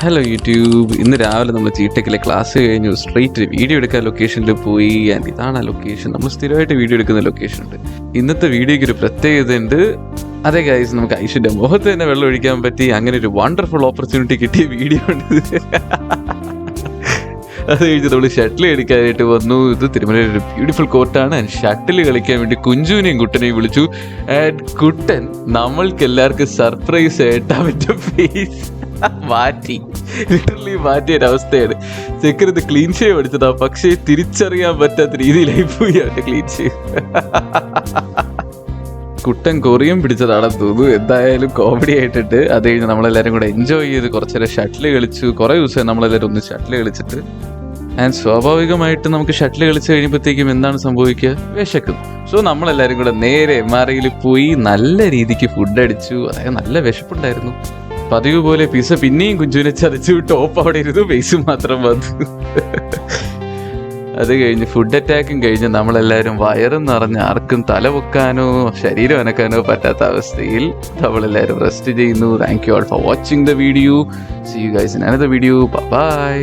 Hello YouTube. ഇന്ന് രാവിലെ നമ്മൾ ജിടെക്കിലെ ക്ലാസ് കഴിഞ്ഞു സ്ട്രെയിറ്റ് വീഡിയോ എടുക്കാൻ ലൊക്കേഷനിൽ പോയി. ആൻഡ് ഇതാണ് ആ ലൊക്കേഷൻ. നമ്മൾ സ്ഥിരമായിട്ട് വീഡിയോ എടുക്കുന്ന ലൊക്കേഷൻ ഉണ്ട്. ഇന്നത്തെ വീഡിയോയ്ക്ക് ഒരു പ്രത്യേകത ഉണ്ട്. അതെ ഗൈസ്, നമുക്ക് ഐശ്വര്യ മുഖത്ത് തന്നെ വെള്ളം ഒഴിക്കാൻ പറ്റി. അങ്ങനെ ഒരു വണ്ടർഫുൾ ഓപ്പർച്യൂണിറ്റി കിട്ടിയ വീഡിയോ ഉണ്ട്. അത് കഴിഞ്ഞ് നമ്മൾ ഷട്ടിൽ എടുക്കാനായിട്ട് വന്നു. ഇത് തിരുമലയിൽ ഒരു ബ്യൂട്ടിഫുൾ കോർട്ടാണ്. ആൻഡ് ഷട്ടിൽ കളിക്കാൻ വേണ്ടി കുഞ്ചുവിനെയും കുട്ടനെയും വിളിച്ചു. ആൻഡ് കുട്ടൻ നമ്മൾക്ക് എല്ലാവർക്കും സർപ്രൈസ് ആയിട്ട് അവൻ്റെ ഫേസ് മാറ്റി, ലിറ്ററലി മാറ്റിയൊരവസ്ഥയാണ്. ചെക്കനത് ക്ലീൻ ഷേവ് അടിച്ചതാ, പക്ഷേ തിരിച്ചറിയാൻ പറ്റാത്ത രീതിയിലായി പോയി അവൻ്റെ ക്ലീൻ ഷേവ്. കുട്ടൻ കൊറിയൻ പിടിച്ചതാണെന്ന് തോന്നുന്നു. എന്തായാലും കോമഡി ആയിട്ടിട്ട് അത് കഴിഞ്ഞ് നമ്മളെല്ലാവരും കൂടെ എൻജോയ് ചെയ്ത് കുറച്ചേരം ഷട്ടിൽ കളിച്ചു. കുറേ ദിവസം നമ്മളെല്ലാവരും ഒന്ന് ഷട്ടിൽ കളിച്ചിട്ട്. ആൻഡ് സ്വാഭാവികമായിട്ട് നമുക്ക് ഷട്ടിൽ കളിച്ച് കഴിയുമ്പോഴത്തേക്കും എന്താണ് സംഭവിക്കുക? വിശക്കും. സോ നമ്മളെല്ലാവരും കൂടെ നേരെ MRIയിൽ പോയി നല്ല രീതിക്ക് ഫുഡ് അടിച്ചു. അതായത് നല്ല വിശപ്പുണ്ടായിരുന്നു. പതിവ് പോലെ പിസ പിന്നെയും കുഞ്ചുവിനെ ചതച്ചു. ടോപ്പ് അവിടെ ഇരുന്നു, ബേസ് മാത്രം വന്നു. അത് കഴിഞ്ഞ് ഫുഡ് അറ്റാക്കും കഴിഞ്ഞ് നമ്മളെല്ലാവരും വയറും നിറഞ്ഞ് ആർക്കും തല പൊക്കാനോ ശരീരം അനക്കാനോ പറ്റാത്ത അവസ്ഥയിൽ നമ്മളെല്ലാവരും റെസ്റ്റ് ചെയ്യുന്നു. Thank you all for watching the video. See you guys in another video. By.